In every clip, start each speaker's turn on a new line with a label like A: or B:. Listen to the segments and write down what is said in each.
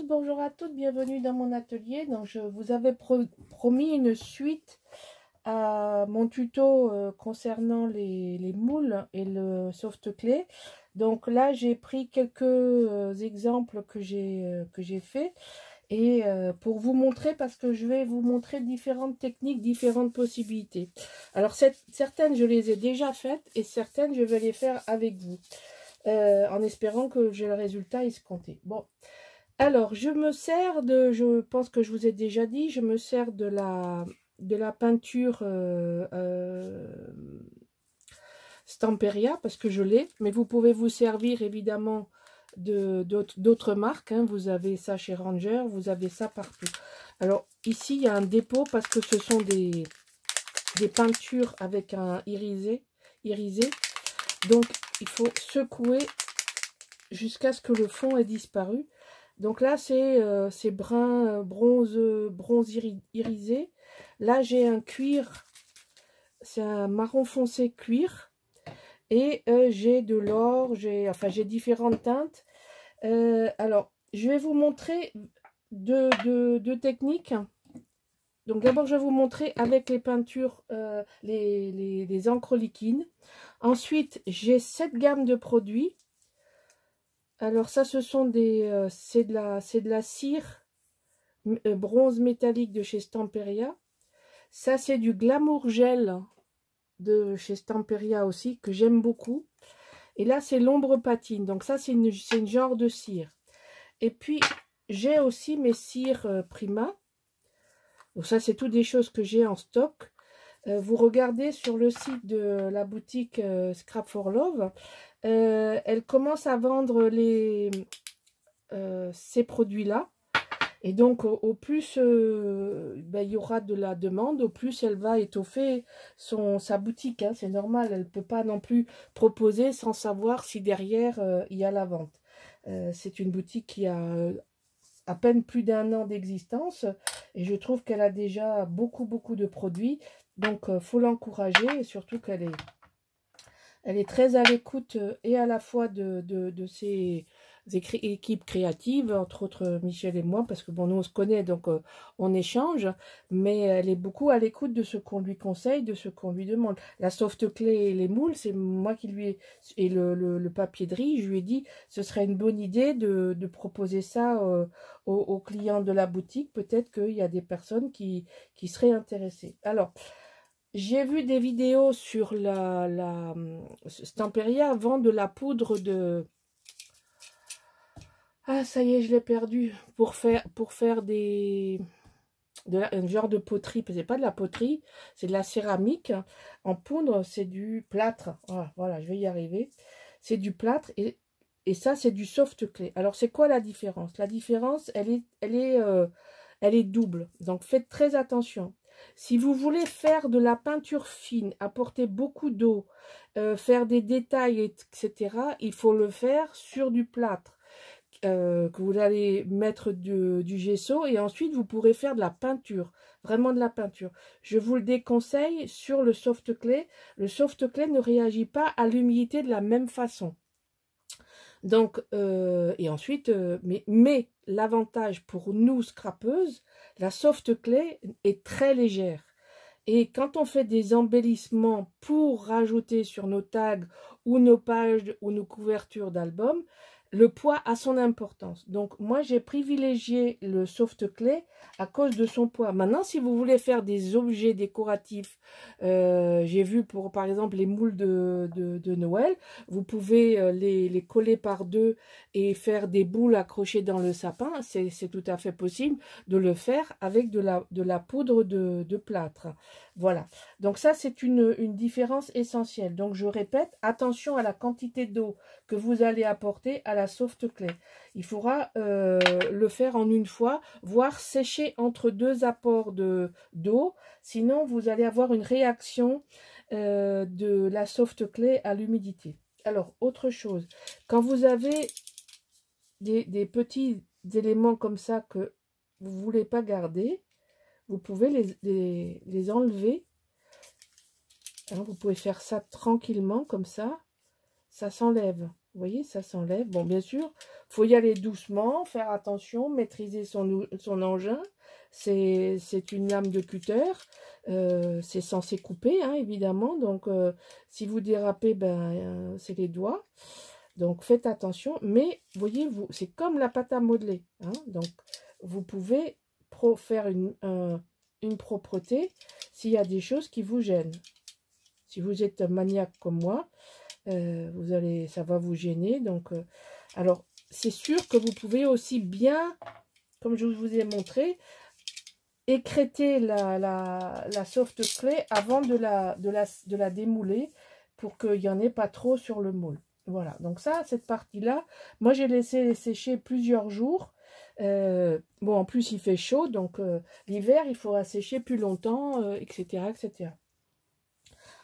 A: bonjour à toutes, bienvenue dans mon atelier. Donc je vous avais promis une suite à mon tuto concernant les moules et le soft-clé. Donc là j'ai pris quelques exemples que j'ai fait et pour vous montrer, parce que je vais vous montrer différentes techniques, différentes possibilités. Alors certaines je les ai déjà faites et certaines je vais les faire avec vous en espérant que j'ai le résultat escompté. Bon. Alors, je me sers je pense que je vous ai déjà dit, je me sers de la peinture Stamperia, parce que je l'ai, mais vous pouvez vous servir évidemment d'autres marques, hein. Vous avez ça chez Ranger, vous avez ça partout. Alors, ici, il y a un dépôt, parce que ce sont des peintures avec un irisé. Donc, il faut secouer jusqu'à ce que le fond ait disparu. Donc là, c'est brun, bronze irisé. Là, j'ai un cuir, c'est un marron foncé cuir. Et j'ai de l'or, j'ai différentes teintes. Alors, je vais vous montrer deux techniques. Donc d'abord, je vais vous montrer avec les peintures, les encres liquides. Ensuite, j'ai cette gamme de produits. Alors ça, ce sont c'est de la cire bronze métallique de chez Stamperia. Ça, c'est du Glamour Gel de chez Stamperia aussi, que j'aime beaucoup. Et là, c'est l'ombre patine. Donc ça, c'est une genre de cire. Et puis, j'ai aussi mes cires Prima. Donc ça, c'est toutes des choses que j'ai en stock. Vous regardez sur le site de la boutique Scrap for Love. Elle commence à vendre ces produits-là. Et donc, au plus il y aura de la demande, au plus elle va étoffer sa boutique. Hein, c'est normal, elle ne peut pas non plus proposer sans savoir si derrière il y a la vente. C'est une boutique qui a à peine plus d'1 an d'existence et je trouve qu'elle a déjà beaucoup de produits. Donc, faut l'encourager et surtout qu'elle est très à l'écoute et à la fois de ses équipes créatives, entre autres Michel et moi, parce que bon, nous on se connaît, donc on échange, mais elle est beaucoup à l'écoute de ce qu'on lui conseille, de ce qu'on lui demande. La soft clé et les moules, c'est moi qui lui ai, et le papier de riz, je lui ai dit, ce serait une bonne idée de proposer ça aux clients de la boutique. Peut-être qu'il y a des personnes qui seraient intéressées. Alors, j'ai vu des vidéos sur la Stamperia vend de la poudre de... Ah, ça y est, je l'ai perdu. Pour faire un genre de poterie. C'est pas de la poterie, c'est de la céramique. En poudre, c'est du plâtre. Voilà, je vais y arriver. C'est du plâtre et ça, c'est du soft clay. Alors, c'est quoi la différence? La différence, elle est double. Donc, faites très attention. Si vous voulez faire de la peinture fine, apporter beaucoup d'eau, faire des détails, etc., il faut le faire sur du plâtre que vous allez mettre du gesso et ensuite vous pourrez faire de la peinture, vraiment de la peinture. Je vous le déconseille sur le soft clay. Le soft clay ne réagit pas à l'humidité de la même façon. Donc, et ensuite, mais l'avantage pour nous scrapeuses, la soft clay est très légère. Et quand on fait des embellissements pour rajouter sur nos tags ou nos pages ou nos couvertures d'albums, le poids a son importance. Donc, moi, j'ai privilégié le soft clay à cause de son poids. Maintenant, si vous voulez faire des objets décoratifs, j'ai vu pour, par exemple, les moules de Noël, vous pouvez les coller par deux et faire des boules accrochées dans le sapin. C'est tout à fait possible de le faire avec de la poudre de plâtre. Voilà. Donc ça, c'est une différence essentielle. Donc, je répète, attention à la quantité d'eau que vous allez apporter à la soft clay. Il faudra le faire en une fois, voire sécher entre deux apports d'eau. Sinon, vous allez avoir une réaction de la soft clay à l'humidité. Alors, autre chose, quand vous avez des petits éléments comme ça que vous ne voulez pas garder, vous pouvez les enlever. Hein, vous pouvez faire ça tranquillement, comme ça s'enlève. Vous voyez, ça s'enlève. Bon, bien sûr, faut y aller doucement, faire attention, maîtriser son engin. C'est une lame de cutter. C'est censé couper, hein, évidemment. Donc, si vous dérapez, ben, c'est les doigts. Donc, faites attention. Mais, voyez, c'est comme la pâte à modeler. Hein, donc, vous pouvez faire une propreté s'il y a des choses qui vous gênent. Si vous êtes maniaque comme moi, ça va vous gêner. Donc, alors, c'est sûr que vous pouvez aussi bien, comme je vous ai montré, écrêter la soft clay avant de la démouler pour qu'il n'y en ait pas trop sur le moule. Voilà, donc ça, cette partie-là, moi j'ai laissé sécher plusieurs jours. Bon, en plus il fait chaud, donc l'hiver il faudra sécher plus longtemps, etc., etc.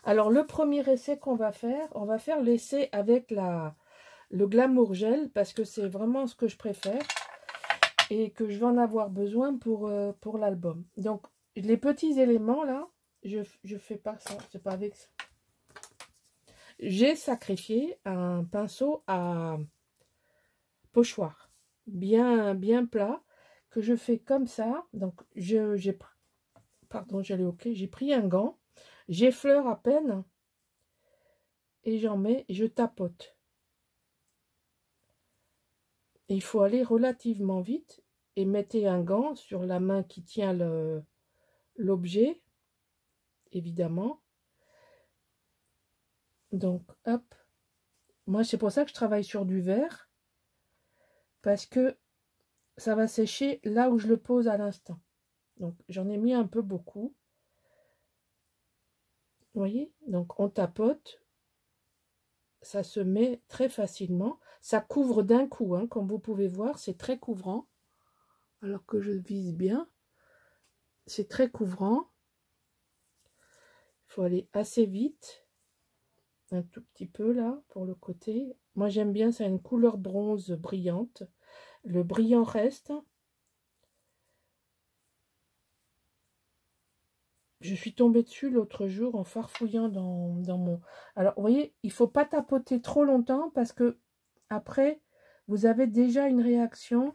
A: Alors le premier essai qu'on va faire, on va faire l'essai avec le Glamour Gel parce que c'est vraiment ce que je préfère et que je vais en avoir besoin pour l'album. Donc les petits éléments là, je fais pas ça, c'est pas avec ça. J'ai sacrifié un pinceau à pochoir, bien plat, que je fais comme ça. Donc j'ai pris un gant, j'effleure à peine et j'en mets, je tapote. Et il faut aller relativement vite et mettez un gant sur la main qui tient l'objet, évidemment. Donc, hop. Moi, c'est pour ça que je travaille sur du verre, parce que ça va sécher là où je le pose à l'instant. Donc, j'en ai mis un peu beaucoup. Vous voyez? Donc, on tapote. Ça se met très facilement. Ça couvre d'un coup, hein, comme vous pouvez voir, c'est très couvrant. Alors que je vise bien. C'est très couvrant. Il faut aller assez vite. Un tout petit peu là, pour le côté. Moi, j'aime bien, ça a une couleur bronze brillante. Le brillant reste. Je suis tombée dessus l'autre jour en farfouillant dans mon... Alors, vous voyez, il ne faut pas tapoter trop longtemps parce que après, vous avez déjà une réaction.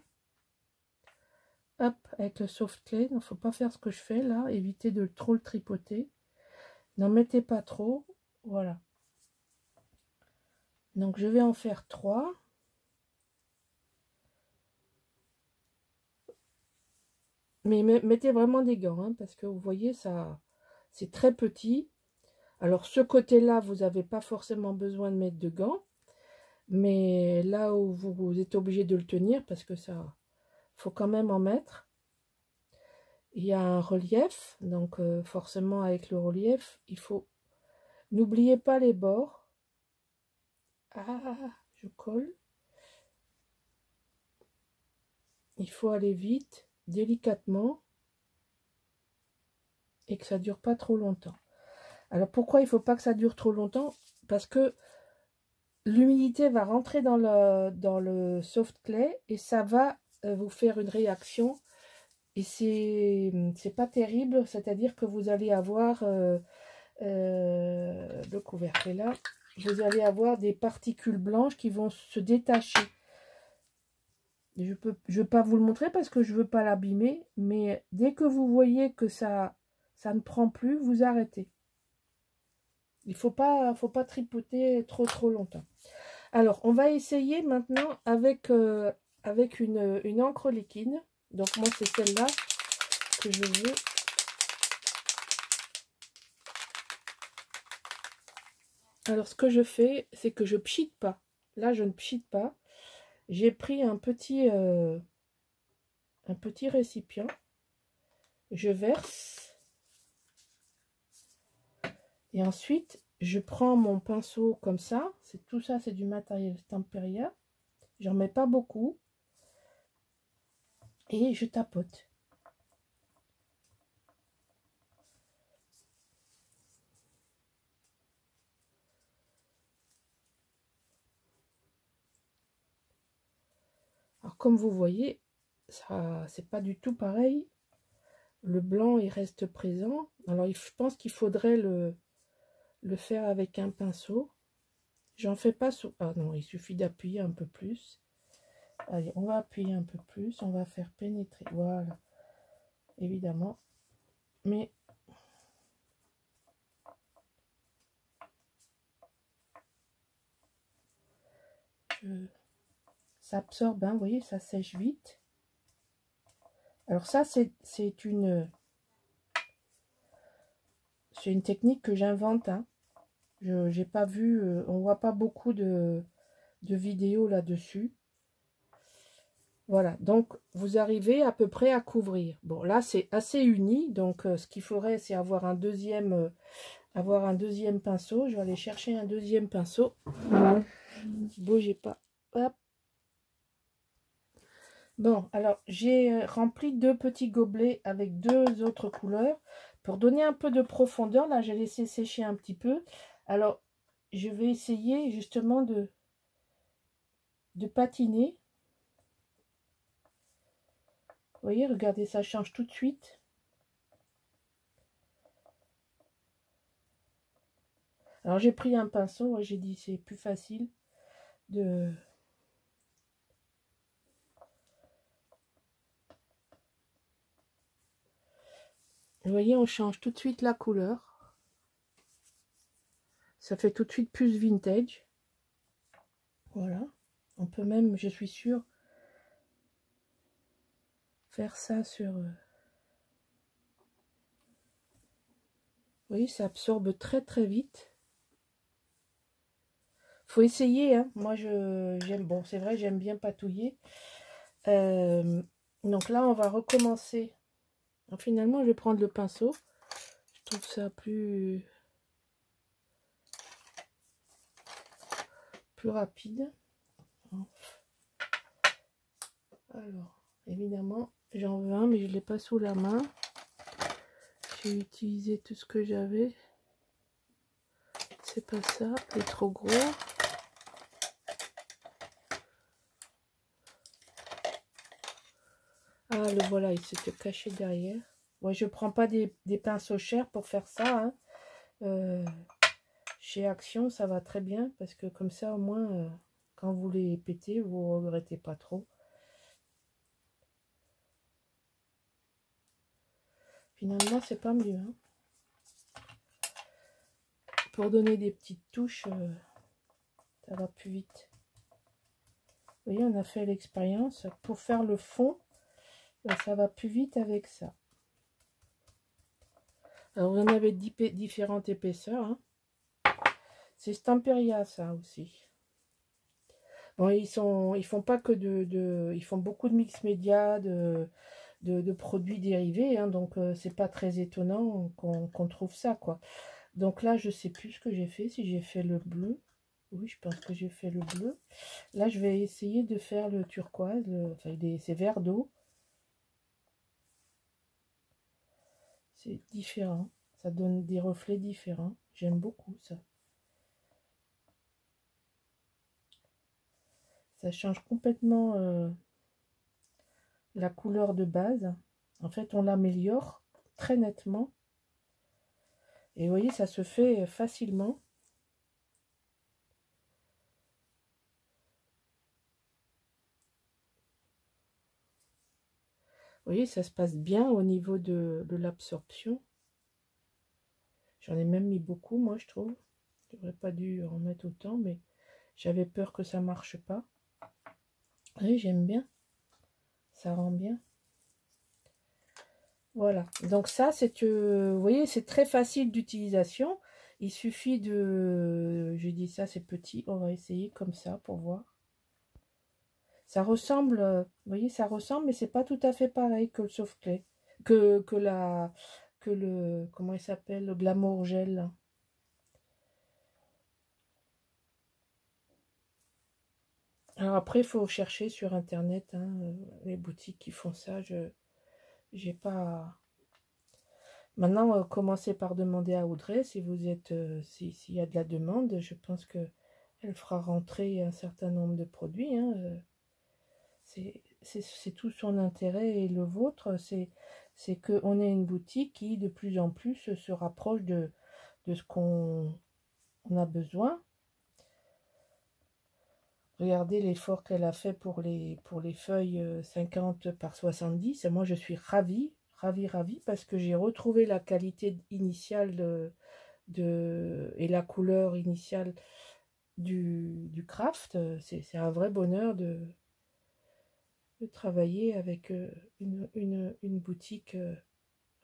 A: Hop, avec le soft clay. Il ne faut pas faire ce que je fais là. Évitez de trop le tripoter. N'en mettez pas trop. Voilà. Donc, je vais en faire 3. Mais mettez vraiment des gants, hein, parce que vous voyez, ça, c'est très petit. Alors, ce côté-là, vous n'avez pas forcément besoin de mettre de gants. Mais là où vous êtes obligé de le tenir, parce que ça, faut quand même en mettre. Il y a un relief, donc forcément avec le relief, il faut... N'oubliez pas les bords. Ah, je colle. Il faut aller vite, délicatement, et que ça dure pas trop longtemps. Alors pourquoi il ne faut pas que ça dure trop longtemps? Parce que l'humidité va rentrer dans le soft clay et ça va vous faire une réaction. Et c'est pas terrible, c'est-à-dire que vous allez avoir le couvercle est là, vous allez avoir des particules blanches qui vont se détacher. Je veux pas vous le montrer parce que je veux pas l'abîmer, mais dès que vous voyez que ça ne prend plus, vous arrêtez. Il faut pas tripoter trop longtemps. Alors, on va essayer maintenant avec une encre liquide. Donc, moi, c'est celle-là que je veux. Alors, ce que je fais, c'est que je pchite pas. Là, je ne pchite pas. J'ai pris un petit récipient. Je verse. Et ensuite, je prends mon pinceau comme ça. Tout ça, c'est du matériel Stamperia. J'en mets pas beaucoup. Et je tapote. Alors, comme vous voyez, ça, c'est pas du tout pareil. Le blanc, il reste présent. Alors, je pense qu'il faudrait le faire avec un pinceau. J'en fais pas sous... Ah non, il suffit d'appuyer un peu plus. Allez, on va appuyer un peu plus. On va faire pénétrer. Voilà. Évidemment. Mais... ça absorbe, hein, vous voyez, ça sèche vite. Alors ça, c'est une technique que j'invente. Hein. Je n'ai pas vu, on voit pas beaucoup de vidéos là-dessus. Voilà, donc vous arrivez à peu près à couvrir. Bon, là, c'est assez uni, donc ce qu'il faudrait, c'est avoir un deuxième pinceau. Je vais aller chercher un deuxième pinceau. Bougez pas. Hop. Bon, alors, j'ai rempli 2 petits gobelets avec 2 autres couleurs. Pour donner un peu de profondeur, là, j'ai laissé sécher un petit peu. Alors, je vais essayer justement de patiner. Vous voyez, regardez, ça change tout de suite. Alors, j'ai pris un pinceau, j'ai dit c'est plus facile de... Vous voyez, on change tout de suite la couleur. Ça fait tout de suite plus vintage. Voilà. On peut même, je suis sûre, faire ça sur... Vous voyez, ça absorbe très très vite. Faut essayer, hein. Moi, j'aime... Bon, c'est vrai, j'aime bien patouiller. Donc là, on va recommencer. Alors, finalement, je vais prendre le pinceau. Je trouve ça plus rapide. Alors, évidemment, j'en veux un, mais je ne l'ai pas sous la main. J'ai utilisé tout ce que j'avais. C'est pas ça, il est trop gros. Ah, le voilà, il s'était caché derrière. Ouais, je prends pas des pinceaux chers pour faire ça. Hein. Chez Action, ça va très bien parce que comme ça, au moins, quand vous les pétez, vous ne regrettez pas trop. Finalement, c'est pas mieux. Hein. Pour donner des petites touches, ça va plus vite. Vous voyez, on a fait l'expérience. Pour faire le fond, ça va plus vite avec ça. Alors, vous en avez différentes épaisseurs. Hein. C'est Stamperia, ça aussi. Bon, ils font pas que ils font beaucoup de mix média, de produits dérivés, hein, donc c'est pas très étonnant qu'on trouve ça, quoi. Donc là, je sais plus ce que j'ai fait, si j'ai fait le bleu. Oui, je pense que j'ai fait le bleu. Là, je vais essayer de faire le turquoise, enfin, c'est vert d'eau. C'est différent, ça donne des reflets différents. J'aime beaucoup ça. Ça change complètement la couleur de base. En fait, on l'améliore très nettement. Et vous voyez, ça se fait facilement. Vous voyez, ça se passe bien au niveau de l'absorption. J'en ai même mis beaucoup, moi, je trouve. J'aurais pas dû en mettre autant, mais j'avais peur que ça marche pas. Oui, j'aime bien. Ça rend bien. Voilà. Donc ça, c'est, vous voyez, c'est très facile d'utilisation. Il suffit de... Je dis ça, c'est petit. On va essayer comme ça pour voir. Ça ressemble, vous voyez, ça ressemble, mais c'est pas tout à fait pareil que le sauve-clé. Que le... Comment il s'appelle? Le Glamour Gel. Alors après, il faut chercher sur Internet, hein, les boutiques qui font ça. J'ai pas... Maintenant, commencez par demander à Audrey si vous êtes, s'il y a de la demande. Je pense que elle fera rentrer un certain nombre de produits. Hein, c'est tout son intérêt et le vôtre. C'est qu'on ait une boutique qui de plus en plus se rapproche de ce qu'on a besoin. Regardez l'effort qu'elle a fait pour les feuilles 50 par 70. Et moi, je suis ravie, ravie, parce que j'ai retrouvé la qualité initiale et la couleur initiale du craft. C'est un vrai bonheur de travailler avec une boutique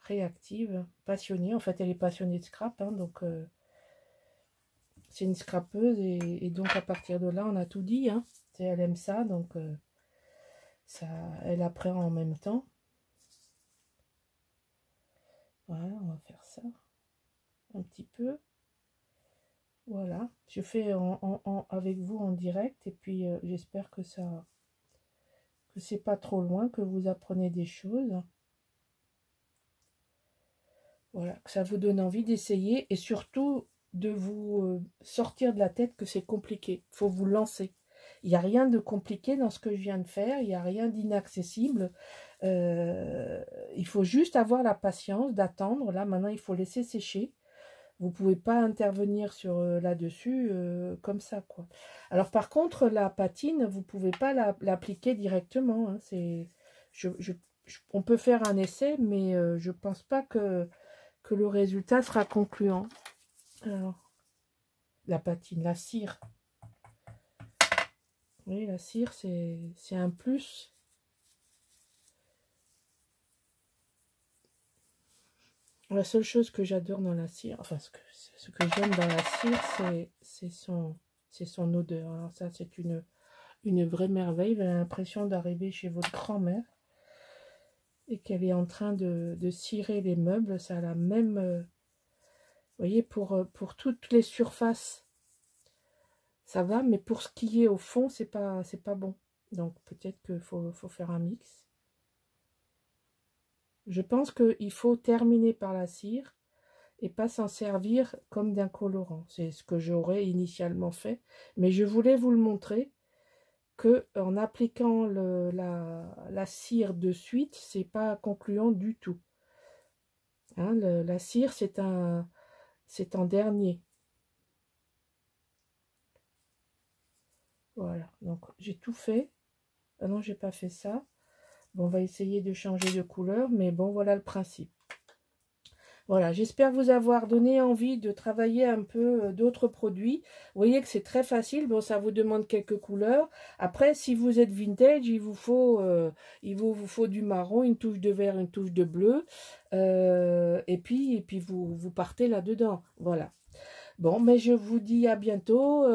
A: réactive, passionnée. En fait, elle est passionnée de scrap, hein, donc c'est une scrapeuse et donc à partir de là, on a tout dit. Hein. Elle aime ça, donc ça, elle apprend en même temps. Voilà, on va faire ça un petit peu. Voilà, je fais avec vous en direct et puis j'espère que c'est pas trop loin, que vous apprenez des choses. Voilà, que ça vous donne envie d'essayer et surtout de vous sortir de la tête que c'est compliqué. Il faut vous lancer. Il n'y a rien de compliqué dans ce que je viens de faire, il n'y a rien d'inaccessible. Il faut juste avoir la patience d'attendre. Là, maintenant, il faut laisser sécher. Vous ne pouvez pas intervenir sur là-dessus comme ça, quoi. Alors, par contre, la patine, vous ne pouvez pas l'appliquer directement. Hein. On peut faire un essai, mais je ne pense pas que le résultat sera concluant. Alors, la patine, la cire. Oui, la cire, c'est un plus. La seule chose que j'adore dans la cire, enfin ce que j'aime dans la cire, c'est son odeur. Alors ça, c'est une vraie merveille. Vous avez l'impression d'arriver chez votre grand-mère et qu'elle est en train de cirer les meubles. Ça a la même... vous voyez, pour toutes les surfaces, ça va, mais pour ce qui est au fond, c'est pas bon. Donc peut-être qu'il faut faire un mix. Je pense qu'il faut terminer par la cire et pas s'en servir comme d'un colorant. C'est ce que j'aurais initialement fait. Mais je voulais vous le montrer que en appliquant la cire de suite, c'est pas concluant du tout. Hein, la cire, c'est en dernier. Voilà, donc j'ai tout fait. Ah non, j'ai pas fait ça. Bon, on va essayer de changer de couleur, mais bon, voilà le principe. Voilà, j'espère vous avoir donné envie de travailler un peu d'autres produits. Vous voyez que c'est très facile. Bon, ça vous demande quelques couleurs. Après, si vous êtes vintage, il vous faut du marron, une touche de vert, une touche de bleu. Et puis vous partez là-dedans. Voilà. Bon, mais je vous dis à bientôt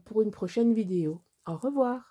A: pour une prochaine vidéo. Au revoir.